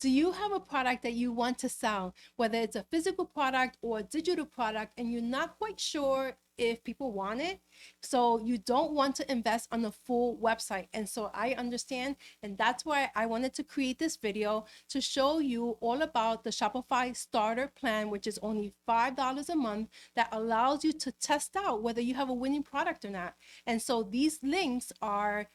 Do you have a product that you want to sell, whether it's a physical product or a digital product, and you're not quite sure if people want it? So you don't want to invest on a full website. And so I understand. And that's why I wanted to create this video to show you all about the Shopify starter plan, which is only $5 a month, that allows you to test out whether you have a winning product or not. And so these links are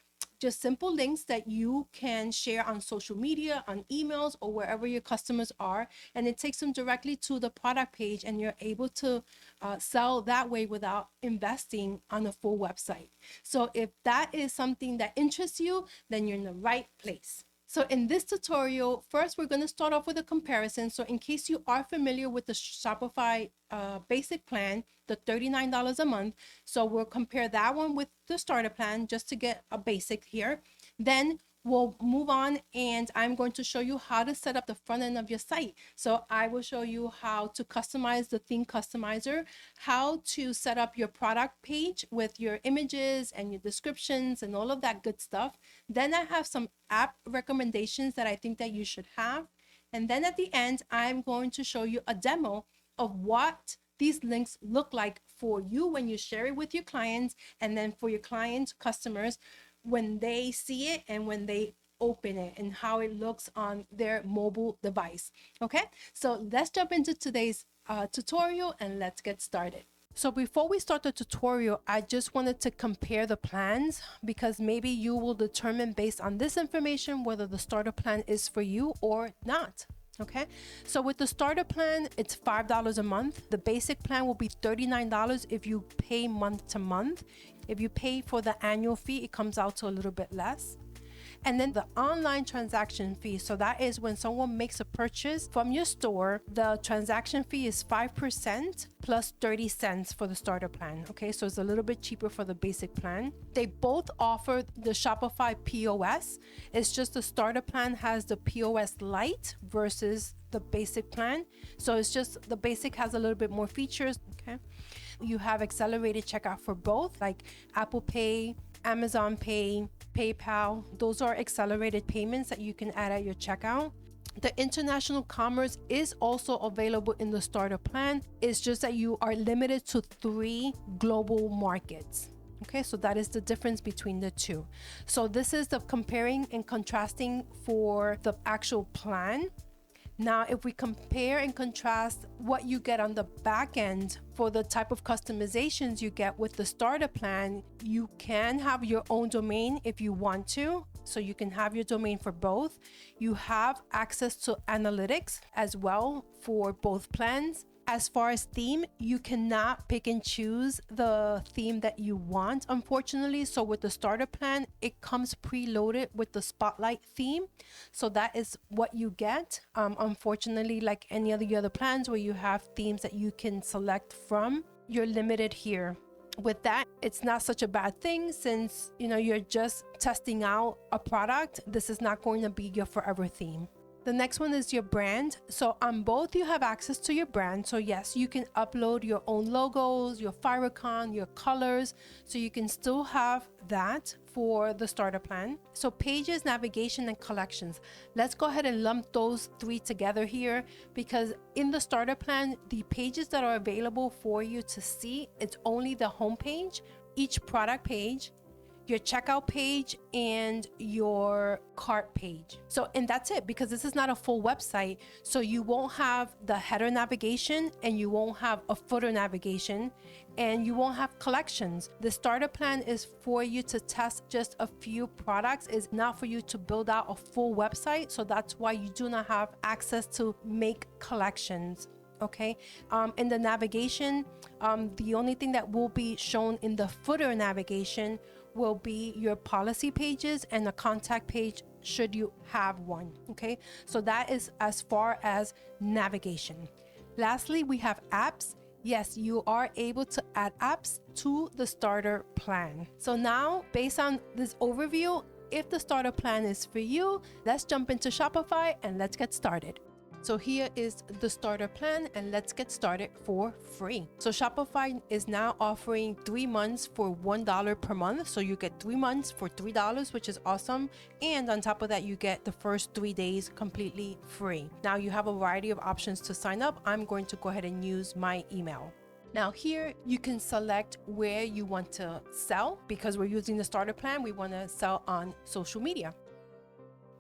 just simple links that you can share on social media, on emails, or wherever your customers are. And it takes them directly to the product page, and you're able to sell that way without investing on a full website. So if that is something that interests you, then you're in the right place. So in this tutorial, first we're going to start off with a comparison. So in case you are familiar with the Shopify basic plan, the $39 a month, so we'll compare that one with the starter plan just to get a basic here. Then we'll move on, and I'm going to show you how to set up the front end of your site. So I will show you how to customize the theme customizer, how to set up your product page with your images and your descriptions and all of that good stuff. Then I have some app recommendations that I think that you should have. And then at the end, I'm going to show you a demo of what these links look like for you when you share it with your clients, and then for your clients, customers, when they see it and when they open it, and how it looks on their mobile device. Okay, so let's jump into today's tutorial and let's get started. So before we start the tutorial, I just wanted to compare the plans, because maybe you will determine based on this information whether the starter plan is for you or not. Okay, so with the starter plan, it's $5 a month. The basic plan will be $39 if you pay month to month. If you pay for the annual fee, it comes out to a little bit less. And then the online transaction fee. So that is when someone makes a purchase from your store, the transaction fee is 5% plus 30 cents for the starter plan. Okay, so it's a little bit cheaper for the basic plan. They both offer the Shopify POS. It's just the starter plan has the POS Lite versus the basic plan. So it's just the basic has a little bit more features. Okay, you have accelerated checkout for both, like Apple Pay, Amazon Pay, PayPal. Those are accelerated payments that you can add at your checkout. The international commerce is also available in the starter plan. It's just that you are limited to 3 global markets. Okay, so that is the difference between the two. So this is the comparing and contrasting for the actual plan. Now, if we compare and contrast what you get on the back end for the type of customizations you get with the starter plan, you can have your own domain if you want to. So you can have your domain for both. You have access to analytics as well for both plans. As far as theme, you cannot pick and choose the theme that you want, unfortunately. So with the starter plan, it comes preloaded with the Spotlight theme. So that is what you get. Unfortunately, like any of the other plans where you have themes that you can select from, you're limited here. With that, it's not such a bad thing, since you're just testing out a product. This is not going to be your forever theme. The next one is your brand. So on both, you have access to your brand. So yes, you can upload your own logos, your favicon, your colors. So you can still have that for the starter plan. So pages, navigation, and collections. Let's go ahead and lump those 3 together here, because in the starter plan, the pages that are available for you to see, it's only the home page, each product page, your checkout page, and your cart page. So, and that's it, because this is not a full website. So you won't have the header navigation, and you won't have a footer navigation, and you won't have collections. The starter plan is for you to test just a few products. It's not for you to build out a full website. So that's why you do not have access to make collections. Okay, in the navigation, the only thing that will be shown in the footer navigation will be your policy pages and a contact page should you have one. Okay, so that is as far as navigation. Lastly, we have apps. Yes, you are able to add apps to the starter plan. So now, based on this overview, if the starter plan is for you, let's jump into Shopify and let's get started. So here is the starter plan, and let's get started for free. So Shopify is now offering 3 months for $1 per month. So you get 3 months for $3, which is awesome. And on top of that, you get the first 3 days completely free. Now you have a variety of options to sign up. I'm going to go ahead and use my email. Now here you can select where you want to sell. Because we're using the starter plan, we want to sell on social media.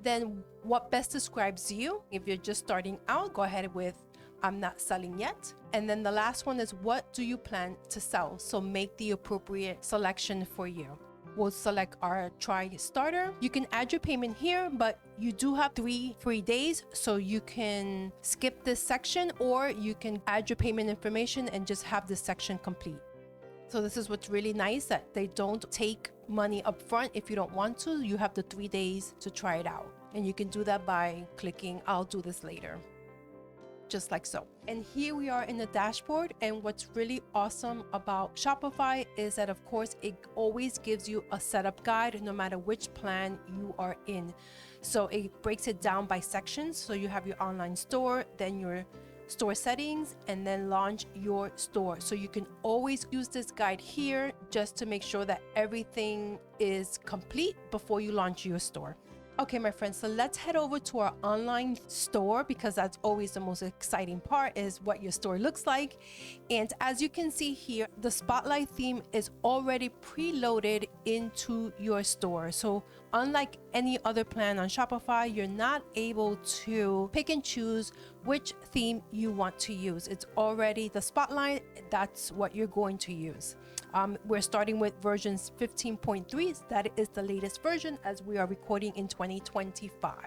Then what best describes you? If you're just starting out, go ahead with I'm not selling yet. And then the last one is what do you plan to sell? So make the appropriate selection for you. We'll select our try starter. You can add your payment here, but you do have 3 free days. So you can skip this section, or you can add your payment information and just have this section complete. So this is what's really nice, that they don't take money up front if you don't want to. You have the 3 days to try it out. And you can do that by clicking I'll do this later. Just like so. And here we are in the dashboard. And what's really awesome about Shopify is that, of course, it always gives you a setup guide no matter which plan you are in. So it breaks it down by sections. So you have your online store, then your store settings, and then launch your store. So you can always use this guide here just to make sure that everything is complete before you launch your store. Okay, my friends, so let's head over to our online store, because that's always the most exciting part, is what your store looks like. And as you can see here, the Spotlight theme is already preloaded into your store. So unlike any other plan on Shopify, you're not able to pick and choose which theme you want to use. It's already the Spotlight. That's what you're going to use. We're starting with versions 15.3. That is the latest version as we are recording in 2025.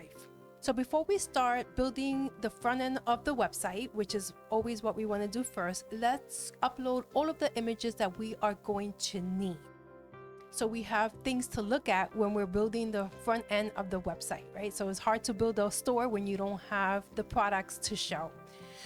So before we start building the front end of the website, which is always what we want to do first, let's upload all of the images that we are going to need. So we have things to look at when we're building the front end of the website, right? So it's hard to build a store when you don't have the products to show.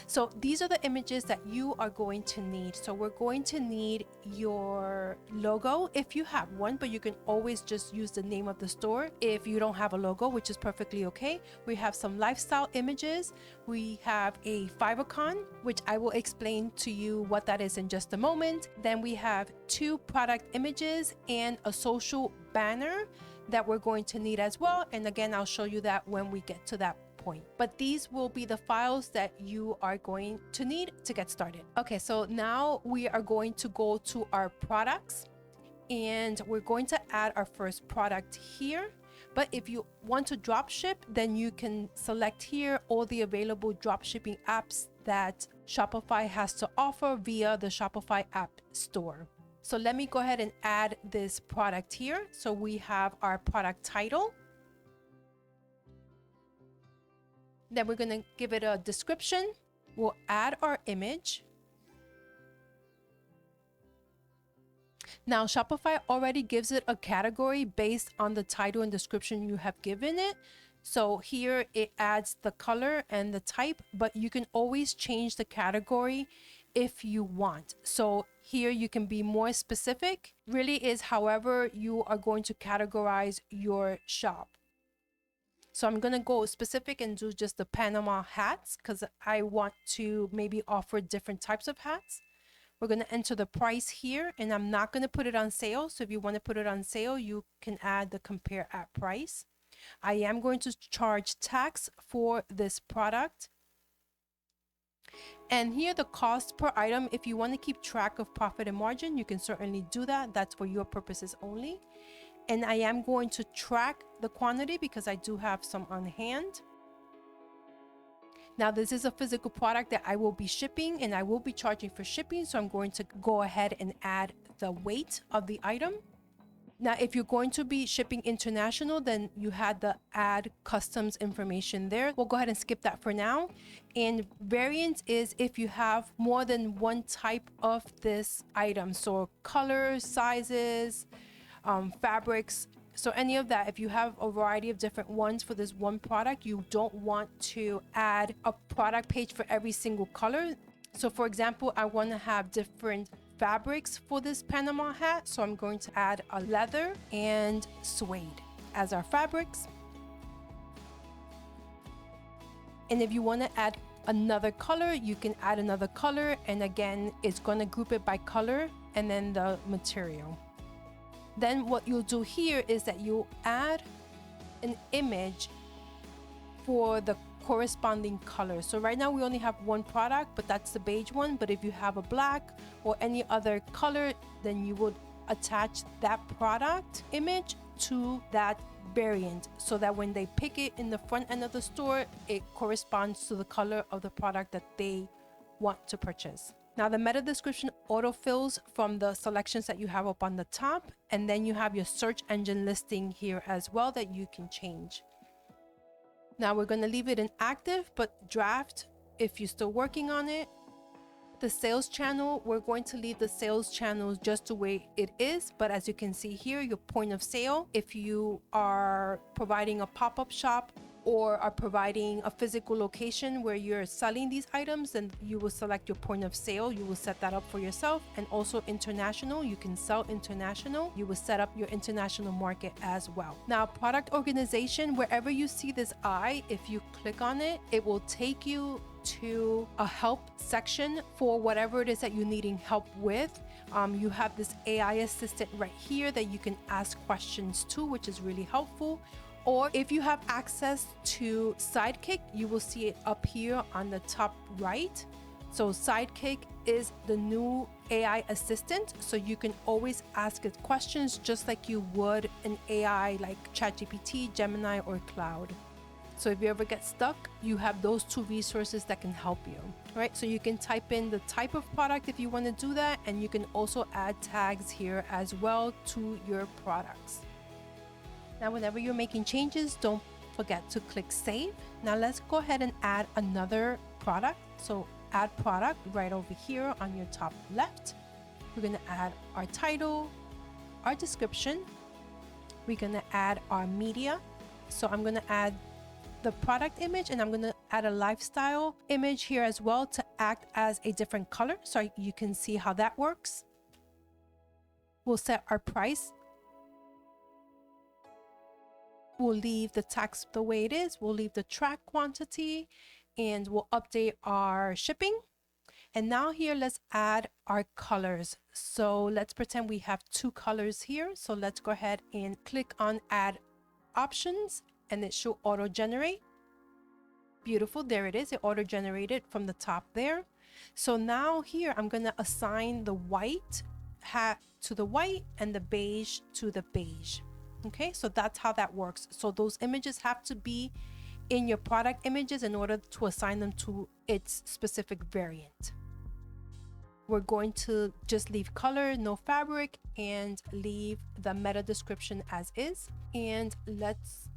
So these are the images that you are going to need. So we're going to need your logo if you have one, but you can always just use the name of the store if you don't have a logo, which is perfectly okay. We have some lifestyle images. We have a favicon, which I will explain to you what that is in just a moment. Then we have 2 product images and a social banner that we're going to need as well. And again, I'll show you that when we get to that point. But these will be the files that you are going to need to get started. Okay, so now we are going to go to our products, and we're going to add our first product here. But if you want to drop ship, then you can select here all the available drop shipping apps that Shopify has to offer via the Shopify app store. So let me go ahead and add this product here. So we have our product title. Then we're going to give it a description. We'll add our image. Now, Shopify already gives it a category based on the title and description you have given it. So here it adds the color and the type, but you can always change the category if you want. So here you can be more specific. Really is however you are going to categorize your shop. So I'm going to go specific and do just the Panama hats because I want to maybe offer different types of hats. We're going to enter the price here, and I'm not going to put it on sale. So if you want to put it on sale, you can add the compare at price. I am going to charge tax for this product. And here the cost per item, if you want to keep track of profit and margin, you can certainly do that. That's for your purposes only. And I am going to track the quantity because I do have some on hand. Now, this is a physical product that I will be shipping, and I will be charging for shipping. So I'm going to go ahead and add the weight of the item. Now, if you're going to be shipping international, then you had the add customs information there. We'll go ahead and skip that for now. And variant is if you have more than one type of this item. So colors, sizes, fabrics. So any of that, if you have a variety of different ones for this one product, you don't want to add a product page for every single color. So for example, I want to have different fabrics for this Panama hat. So I'm going to add a leather and suede as our fabrics. And if you want to add another color, you can add another color, and again, it's going to group it by color and then the material. Then what you'll do here is that you'll add an image for the corresponding color. So right now we only have one product, but that's the beige one. But if you have a black or any other color, then you would attach that product image to that variant so that when they pick it in the front end of the store, it corresponds to the color of the product that they want to purchase. Now the meta description autofills from the selections that you have up on the top, and then you have your search engine listing here as well that you can change. Now we're going to leave it inactive but draft if you're still working on it. The sales channel, we're going to leave the sales channels just the way it is, but as you can see here, your point of sale, if you are providing a pop-up shop or are providing a physical location where you're selling these items, then you will select your point of sale. You will set that up for yourself. And also international, you can sell international. You will set up your international market as well. Now, product organization, wherever you see this eye, if you click on it, it will take you to a help section for whatever it is that you're needing help with. You have this AI assistant right here that you can ask questions to, which is really helpful. Or if you have access to Sidekick, you will see it up here on the top right. So Sidekick is the new AI assistant. So you can always ask it questions just like you would an AI like ChatGPT, Gemini, or Cloud. So if you ever get stuck, you have those two resources that can help you, right? So you can type in the type of product if you want to do that. And you can also add tags here as well to your products. Now, whenever you're making changes, don't forget to click save. Now let's go ahead and add another product. So add product right over here on your top left. We're going to add our title, our description. We're going to add our media. So I'm going to add the product image, and I'm going to add a lifestyle image here as well to act as a different color so you can see how that works. We'll set our price. We'll leave the tax the way it is. We'll leave the track quantity, and we'll update our shipping. And now here, let's add our colors. So let's pretend we have two colors here. So let's go ahead and click on add options, and it should auto generate. Beautiful, there it is. It auto generated from the top there. So now here, I'm going to assign the white hat to the white and the beige to the beige. Okay, so that's how that works. So those images have to be in your product images in order to assign them to its specific variant. We're going to just leave color, no fabric, and leave the meta description as is. And let's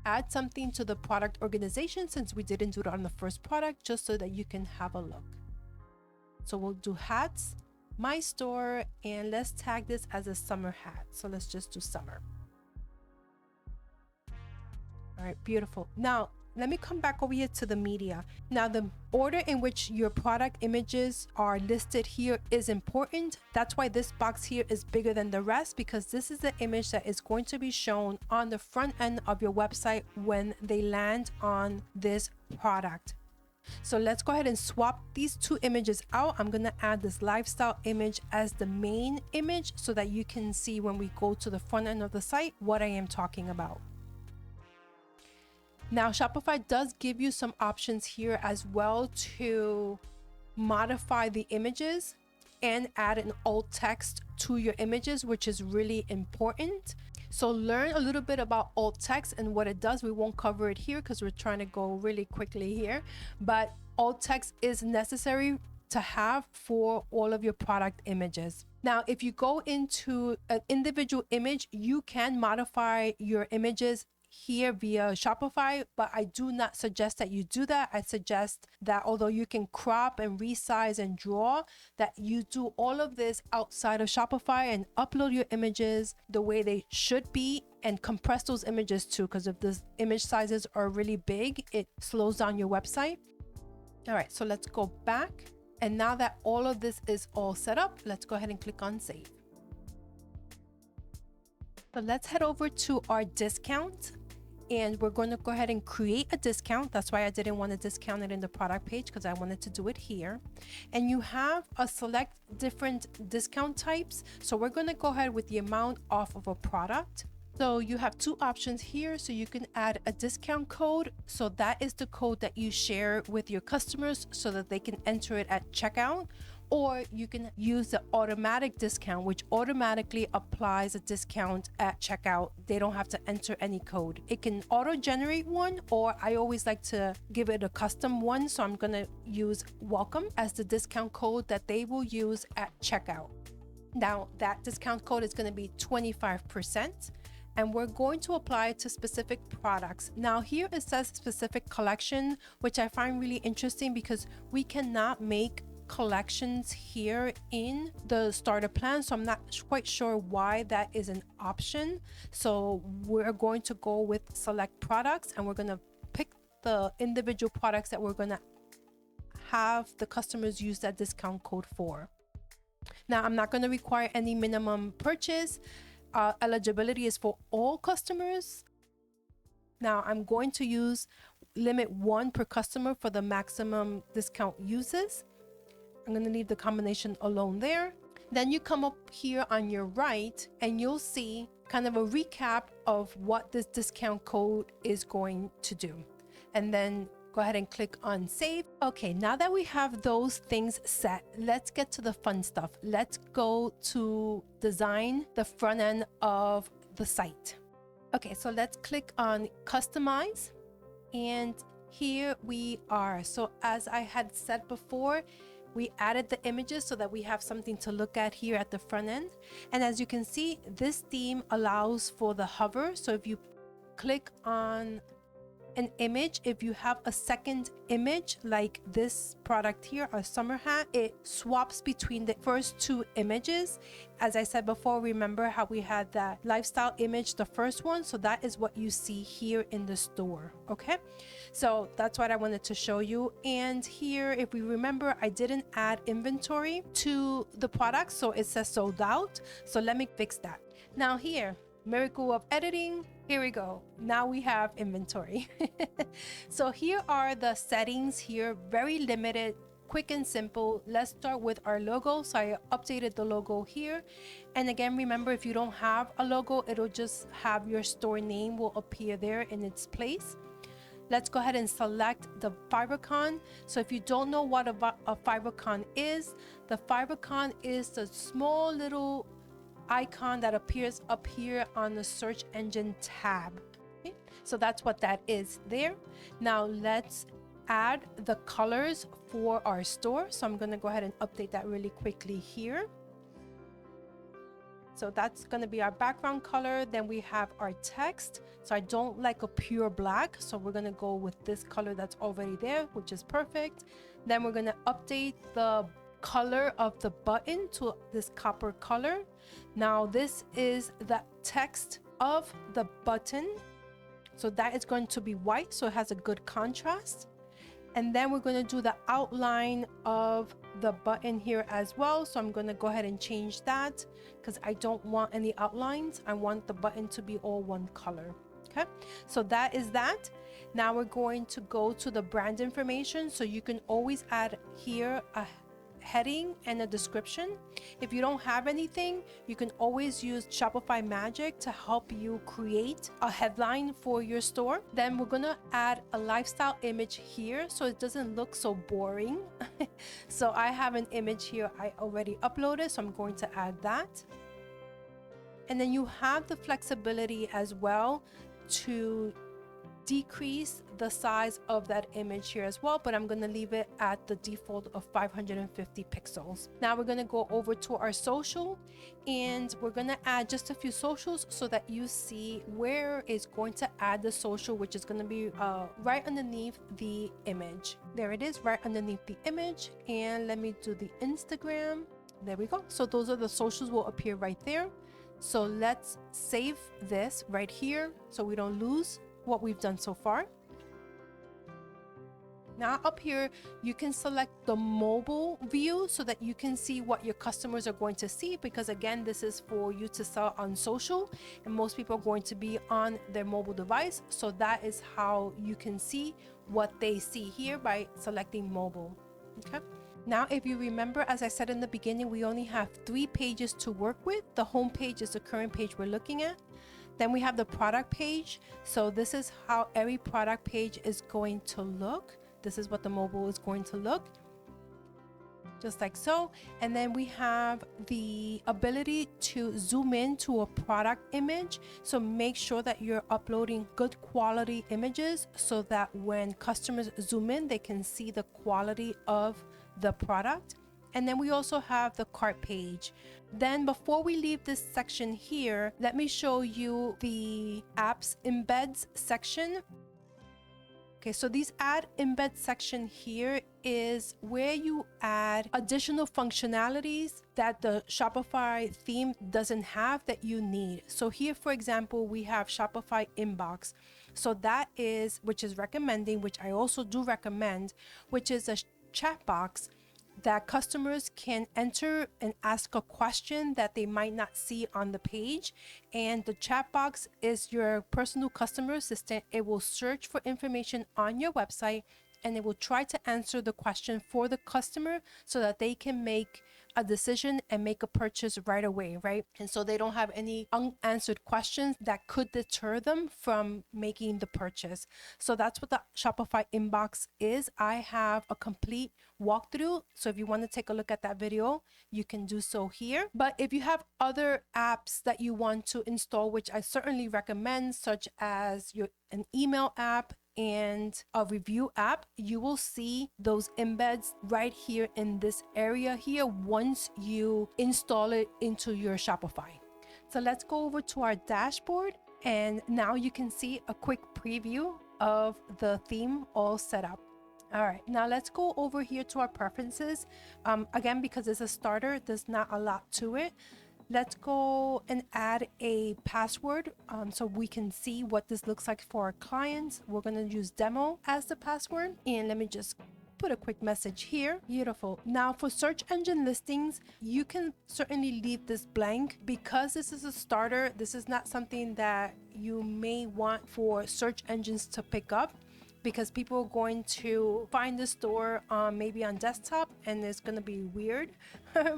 add something to the product organization since we didn't do it on the first product, just so that you can have a look. So we'll do hats, my store, and let's tag this as a summer hat. So let's just do summer. All right, beautiful. Now let me come back over here to the media. Now the order in which your product images are listed here is important. That's why this box here is bigger than the rest, because this is the image that is going to be shown on the front end of your website when they land on this product. So let's go ahead and swap these two images out. I'm going to add this lifestyle image as the main image so that you can see when we go to the front end of the site what I am talking about. Now, Shopify does give you some options here as well to modify the images and add an alt text to your images, which is really important. So learn a little bit about alt text and what it does. We won't cover it here because we're trying to go really quickly here, but alt text is necessary to have for all of your product images. Now, if you go into an individual image, you can modify your images here via Shopify, but I do not suggest that you do that. I suggest that although you can crop and resize and draw, that you do all of this outside of Shopify and upload your images the way they should be and compress those images too, because if the image sizes are really big, it slows down your website. All right, so let's go back. And now that all of this is all set up, let's go ahead and click on save. So let's head over to our discount. and we're going to go ahead and create a discount. That's why I didn't want to discount it in the product page, because I wanted to do it here. And you have a select different discount types. So we're going to go ahead with the amount off of a product. So you have two options here. So you can add a discount code. So that is the code that you share with your customers so that they can enter it at checkout. Or you can use the automatic discount, which automatically applies a discount at checkout. They don't have to enter any code. It can auto generate one, or I always like to give it a custom one. So I'm going to use welcome as the discount code that they will use at checkout. Now that discount code is going to be 25%. And we're going to apply it to specific products. Now here it says specific collection, which I find really interesting because we cannot make collections here in the starter plan. So I'm not quite sure why that is an option. So we're going to go with select products, and we're going to pick the individual products that we're going to have the customers use that discount code for. Now I'm not going to require any minimum purchase. Eligibility is for all customers. Now I'm going to use limit 1 per customer for the maximum discount uses. I'm going to leave the combination alone there. Then you come up here on your right and you'll see kind of a recap of what this discount code is going to do. And then go ahead and click on save. Okay, now that we have those things set, let's get to the fun stuff. Let's go to design the front end of the site. Okay, so let's click on customize, and here we are. So as I had said before, we added the images so that we have something to look at here at the front end. And as you can see, this theme allows for the hover. So if you click on an image, if you have a second image like this product here, a summer hat, it swaps between the first two images. As I said before, remember how we had that lifestyle image, the first one? So that is what you see here in the store. Okay, so that's what I wanted to show you. And here, if we remember, I didn't add inventory to the product, so it says sold out. So let me fix that. Now here, miracle of editing, here we go. Now we have inventory. So here are the settings here, very limited, quick and simple. Let's start with our logo. So I updated the logo here. And again, remember, if you don't have a logo, it'll just have your store name will appear there in its place. Let's go ahead and select the favicon. So if you don't know what a favicon is, the favicon is the small little icon that appears up here on the search engine tab. Okay? So that's what that is there. Now let's add the colors for our store. So I'm going to go ahead and update that really quickly here. So that's going to be our background color. Then we have our text. So I don't like a pure black, so we're going to go with this color that's already there, which is perfect. Then we're going to update the color of the button to this copper color. Now this is the text of the button, so that is going to be white, so it has a good contrast. And then we're going to do the outline of the button here as well. So I'm going to go ahead and change that because I don't want any outlines. I want the button to be all one color. Okay, so that is that. Now we're going to go to the brand information. So you can always add here a heading and a description. If you don't have anything, you can always use Shopify Magic to help you create a headline for your store. Then we're gonna add a lifestyle image here so it doesn't look so boring. So I have an image here I already uploaded, so I'm going to add that. And then you have the flexibility as well to decrease the size of that image here as well, but I'm going to leave it at the default of 550 pixels. Now we're going to go over to our social, and we're going to add just a few socials so that you see where it's going to add the social, which is going to be right underneath the image. There it is, right underneath the image. And let me do the Instagram. There we go. So those are the socials will appear right there. So let's save this right here so we don't lose what we've done so far. Now up here, you can select the mobile view so that you can see what your customers are going to see, because again, this is for you to sell on social and most people are going to be on their mobile device. So that is how you can see what they see here by selecting mobile. Okay. Now, if you remember, as I said in the beginning, we only have 3 pages to work with. The home page is the current page we're looking at. Then we have the product page. So this is how every product page is going to look. This is what the mobile is going to look, just like so. And then we have the ability to zoom in to a product image. So make sure that you're uploading good quality images so that when customers zoom in, they can see the quality of the product. And then we also have the cart page. Then before we leave this section here, let me show you the apps embeds section. Okay, so these add embed section here is where you add additional functionalities that the Shopify theme doesn't have that you need. So here, for example, we have Shopify Inbox. So that is, which is recommending, which I also do recommend, which is a chat box that customers can enter and ask a question that they might not see on the page. And the chat box is your personal customer assistant. It will search for information on your website and it will try to answer the question for the customer so that they can make a decision and make a purchase right away, right? And so they don't have any unanswered questions that could deter them from making the purchase. So that's what the Shopify Inbox is. I have a complete walkthrough. So if you want to take a look at that video, you can do so here. But if you have other apps that you want to install, which I certainly recommend, such as an email app and a review app, you will see those embeds right here in this area here once you install it into your Shopify. So let's go over to our dashboard, and now you can see a quick preview of the theme all set up. All right, now let's go over here to our preferences. Again, because it's a starter, there's not a lot to it. Let's go and add a password so we can see what this looks like for our clients. We're going to use demo as the password. And let me just put a quick message here. Beautiful. Now for search engine listings, you can certainly leave this blank because this is a starter. This is not something that you may want for search engines to pick up, because people are going to find the store maybe on desktop and it's going to be weird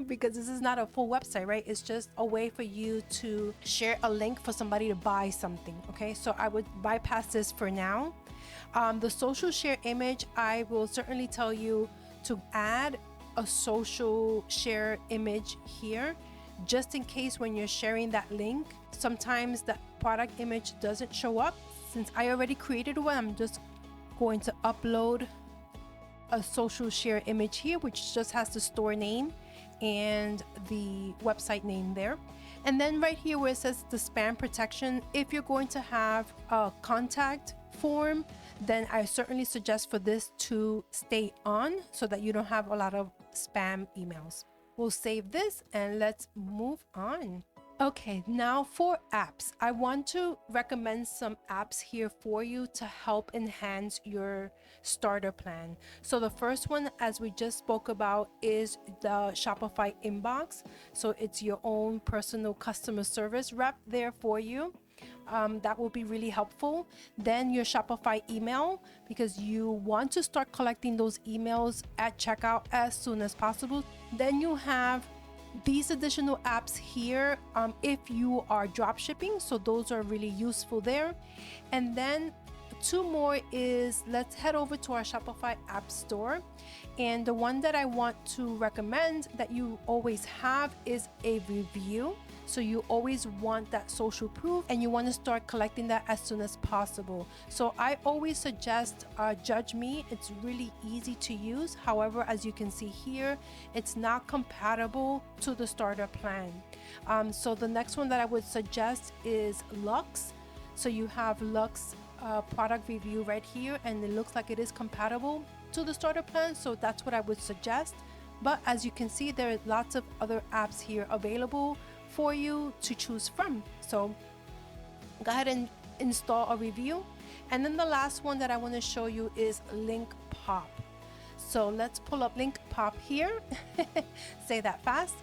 because this is not a full website, right? It's just a way for you to share a link for somebody to buy something. Okay, so I would bypass this for now. The social share image, I will certainly tell you to add a social share image here, just in case when you're sharing that link, sometimes the product image doesn't show up. Since I already created one, I'm just going to upload a social share image here, which just has the store name and the website name there. And then right here where it says the spam protection, if you're going to have a contact form, then I certainly suggest for this to stay on so that you don't have a lot of spam emails. We'll save this and let's move on. Okay, now for apps, I want to recommend some apps here for you to help enhance your starter plan. So the first one, as we just spoke about, is the Shopify Inbox. So it's your own personal customer service rep there for you. That will be really helpful. Then your Shopify email, because you want to start collecting those emails at checkout as soon as possible. Then you have these additional apps here if you are drop shipping, so those are really useful there. And then 2 more is, let's head over to our Shopify app store, and the one that I want to recommend that you always have is a review. So you always want that social proof and you want to start collecting that as soon as possible. So I always suggest Judge Me. It's really easy to use. However, as you can see here, it's not compatible to the starter plan. So the next one that I would suggest is Lux. So you have Lux product review right here, and it looks like it is compatible to the starter plan. So that's what I would suggest. But as you can see, there are lots of other apps here available for you to choose from. So go ahead and install a review. And then the last one that I want to show you is Link pop. So let's pull up link pop here. Say that fast.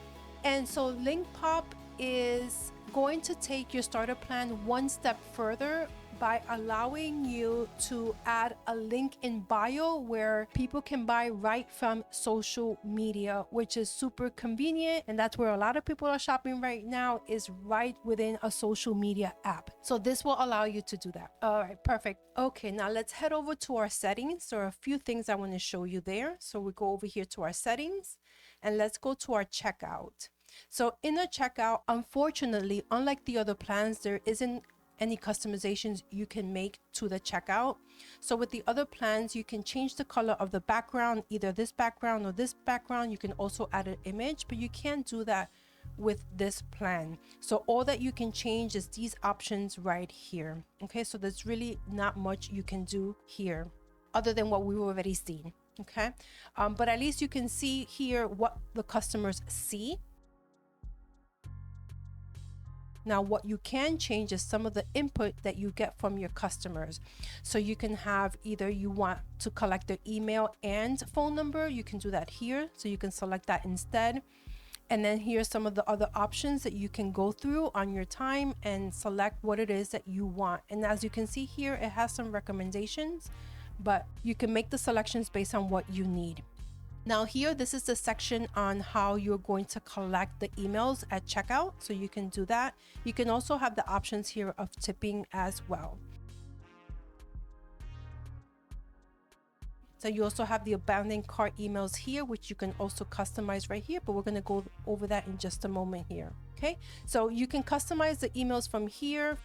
And so link pop is going to take your starter plan one step further by allowing you to add a link in bio where people can buy right from social media, which is super convenient. And that's where a lot of people are shopping right now, is right within a social media app. So this will allow you to do that. All right, perfect. Okay, now let's head over to our settings. There are a few things I want to show you there. So we go over here to our settings and let's go to our checkout. So in the checkout, unfortunately, unlike the other plans, there isn't any customizations you can make to the checkout. So with the other plans, you can change the color of the background, either this background or this background. You can also add an image, but you can't do that with this plan. So all that you can change is these options right here. Okay, so there's really not much you can do here other than what we've already seen. Okay, but at least you can see here what the customers see. Now, what you can change is some of the input that you get from your customers. So you can have either you want to collect their email and phone number. You can do that here. So you can select that instead. And then here's some of the other options that you can go through on your time and select what it is that you want. And as you can see here, it has some recommendations, but you can make the selections based on what you need. Now here, this is the section on how you're going to collect the emails at checkout. So you can do that. You can also have the options here of tipping as well. So you also have the abandoned cart emails here, which you can also customize right here, but we're going to go over that in just a moment here. Okay, so you can customize the emails from here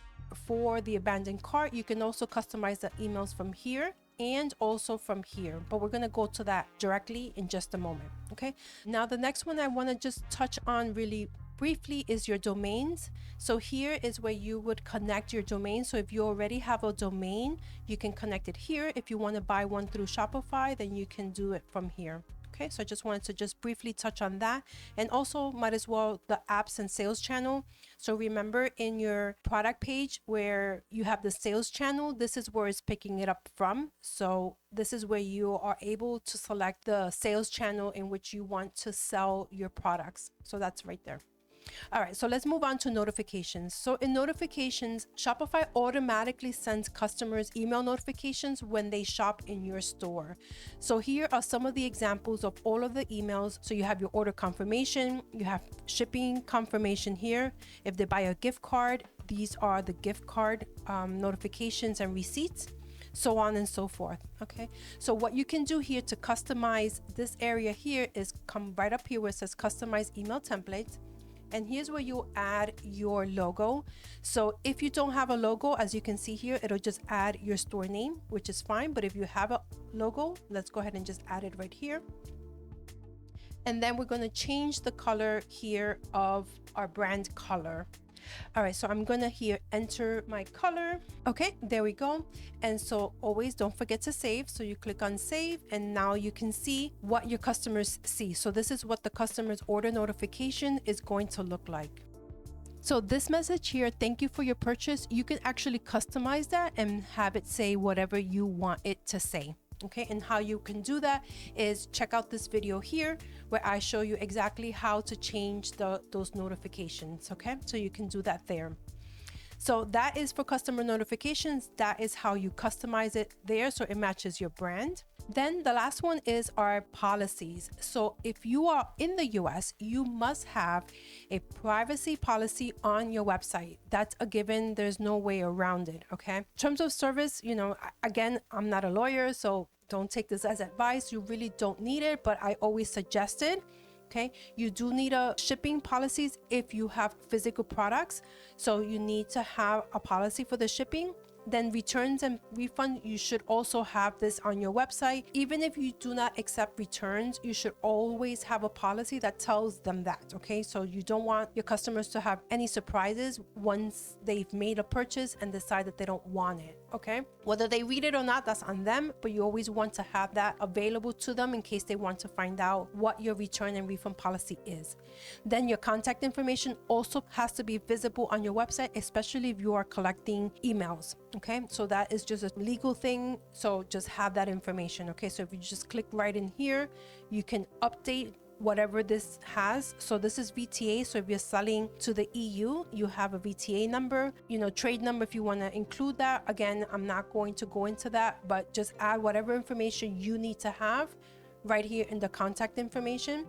for the abandoned cart. You can also customize the emails from here and also from here, but we're going to go to that directly in just a moment. Okay, now the next one I want to just touch on really briefly is your domains. So here is where you would connect your domain. So if you already have a domain, you can connect it here. If you want to buy one through Shopify, then you can do it from here. Okay, so I just wanted to just briefly touch on that, and also might as well the apps and sales channel. So remember in your product page where you have the sales channel, this is where it's picking it up from. So this is where you are able to select the sales channel in which you want to sell your products. So that's right there. All right, so let's move on to notifications. So in notifications, Shopify automatically sends customers email notifications when they shop in your store. So here are some of the examples of all of the emails. So you have your order confirmation, you have shipping confirmation here. If they buy a gift card, these are the gift card notifications and receipts, so on and so forth. Okay, so what you can do here to customize this area here is come right up here where it says customize email templates. And here's where you add your logo. So if you don't have a logo, as you can see here, it'll just add your store name, which is fine. But if you have a logo, let's go ahead and just add it right here. And then we're going to change the color here of our brand color. All right, so I'm gonna here enter my color. Okay, there we go. And so always don't forget to save. So you click on save, and now you can see what your customers see. So this is what the customer's order notification is going to look like. So this message here, thank you for your purchase, you can actually customize that and have it say whatever you want it to say. Okay, and how you can do that is check out this video here where I show you exactly how to change those notifications. Okay, so you can do that there. So that is for customer notifications. That is how you customize it there so it matches your brand. Then the last one is our policies. So if you are in the US, you must have a privacy policy on your website. That's a given. There's no way around it. Okay. In terms of service, you know, again, I'm not a lawyer, so don't take this as advice. You really don't need it, but I always suggest it. Okay, you do need a shipping policies if you have physical products. So you need to have a policy for the shipping. Then returns and refund, you should also have this on your website. Even if you do not accept returns, you should always have a policy that tells them that. Okay, so you don't want your customers to have any surprises once they've made a purchase and decide that they don't want it. Okay, whether they read it or not, that's on them, but you always want to have that available to them in case they want to find out what your return and refund policy is. Then your contact information also has to be visible on your website, especially if you are collecting emails. Okay, so that is just a legal thing, so just have that information. Okay, so if you just click right in here, you can update whatever this has. So this is VTA. So if you're selling to the EU, you have a VTA number, trade number if you want to include that. Again, I'm not going to go into that, but just add whatever information you need to have right here in the contact information.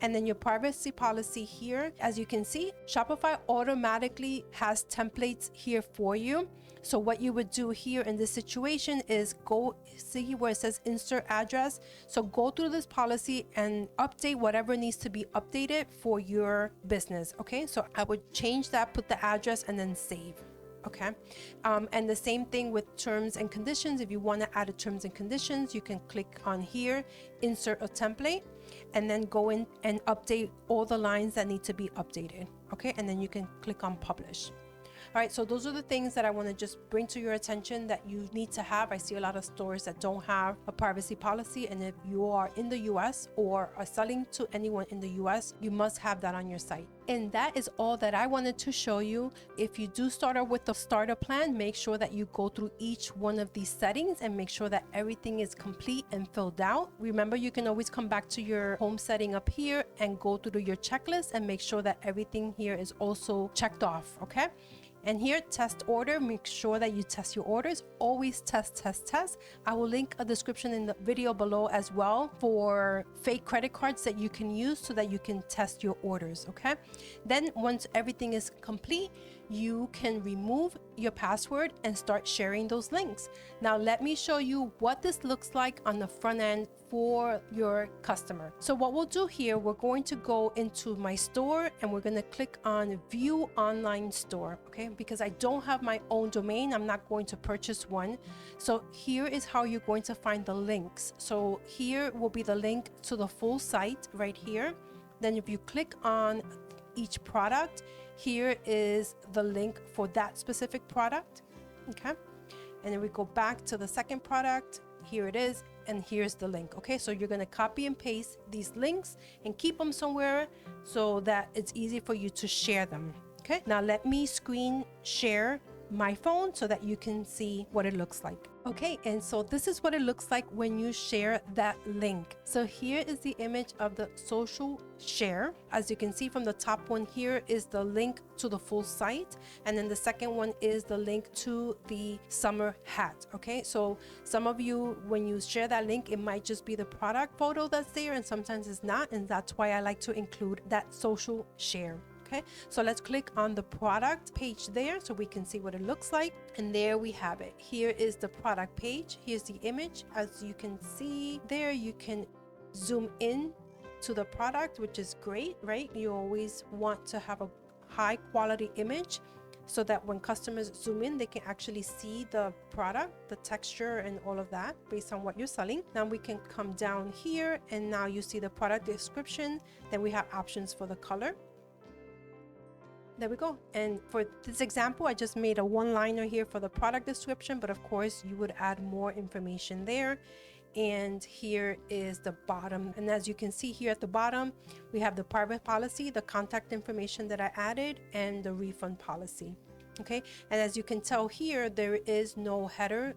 And then your privacy policy here, as you can see, Shopify automatically has templates here for you. So what you would do here in this situation is go see where it says insert address. So go through this policy and update whatever needs to be updated for your business. Okay, so I would change that, put the address, and then save. Okay, and the same thing with terms and conditions. If you want to add a terms and conditions, you can click on here, insert a template, and then go in and update all the lines that need to be updated. Okay, and then you can click on publish. All right, so those are the things that I want to just bring to your attention that you need to have. I see a lot of stores that don't have a privacy policy, and if you are in the US or are selling to anyone in the US, you must have that on your site. And that is all that I wanted to show you. If you do start out with the starter plan, make sure that you go through each one of these settings and make sure that everything is complete and filled out. Remember, you can always come back to your home setting up here and go through your checklist and make sure that everything here is also checked off, okay? And here, test order, make sure that you test your orders. Always test. I will link a description in the video below as well for fake credit cards that you can use so that you can test your orders, okay? Then once everything is complete, you can remove your password and start sharing those links. Now, let me show you what this looks like on the front end for your customer. So what we'll do here, we're going to go into my store and we're going to click on view online store, okay? Because I don't have my own domain, I'm not going to purchase one. So here is how you're going to find the links. So here will be the link to the full site right here. Then if you click on each product, here is the link for that specific product, okay? And then we go back to the second product, here it is, and here's the link, okay? So you're gonna copy and paste these links and keep them somewhere so that it's easy for you to share them, okay? Now let me screen share my phone so that you can see what it looks like. Okay, and so this is what it looks like when you share that link. So here is the image of the social share. As you can see from the top one, here is the link to the full site, and then the second one is the link to the summer hat. Okay, so some of you, when you share that link, it might just be the product photo that's there, and sometimes it's not, and that's why I like to include that social share. Okay, so let's click on the product page there so we can see what it looks like. And there we have it. Here is the product page. Here's the image. As you can see there, you can zoom in to the product, which is great, right? You always want to have a high quality image so that when customers zoom in, they can actually see the product, the texture, and all of that based on what you're selling. Now we can come down here and now you see the product description. Then we have options for the color. There we go. And for this example, I just made a one-liner here for the product description, but of course you would add more information there. And here is the bottom. And as you can see here at the bottom, we have the private policy, the contact information that I added, and the refund policy. Okay. And as you can tell here, there is no header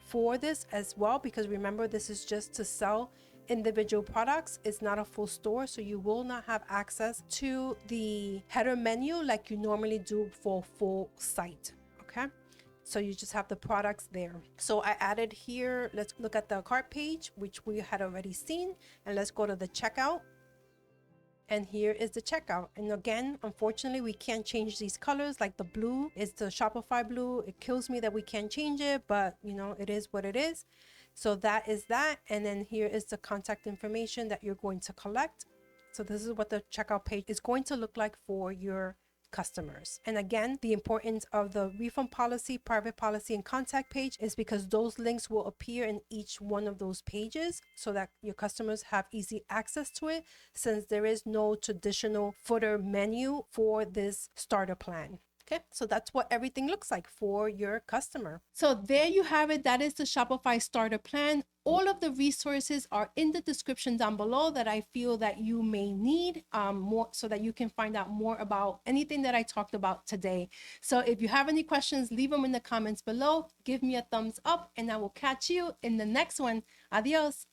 for this as well, because remember, this is just to sell individual products. It's not a full store, so you will not have access to the header menu like you normally do for full site. Okay, so you just have the products there. So I added here, let's look at the cart page, which we had already seen, and let's go to the checkout. And here is the checkout. And again, unfortunately, we can't change these colors. Like the blue is the Shopify blue. It kills me that we can't change it, but it is what it is. So that is that. And then here is the contact information that you're going to collect. So this is what the checkout page is going to look like for your customers. And again, the importance of the refund policy, private policy, and contact page is because those links will appear in each one of those pages so that your customers have easy access to it, since there is no traditional footer menu for this starter plan. Okay, so that's what everything looks like for your customer. So there you have it. That is the Shopify starter plan. All of the resources are in the description down below that I feel that you may need more, so that you can find out more about anything that I talked about today. So if you have any questions, leave them in the comments below. Give me a thumbs up and I will catch you in the next one. Adios.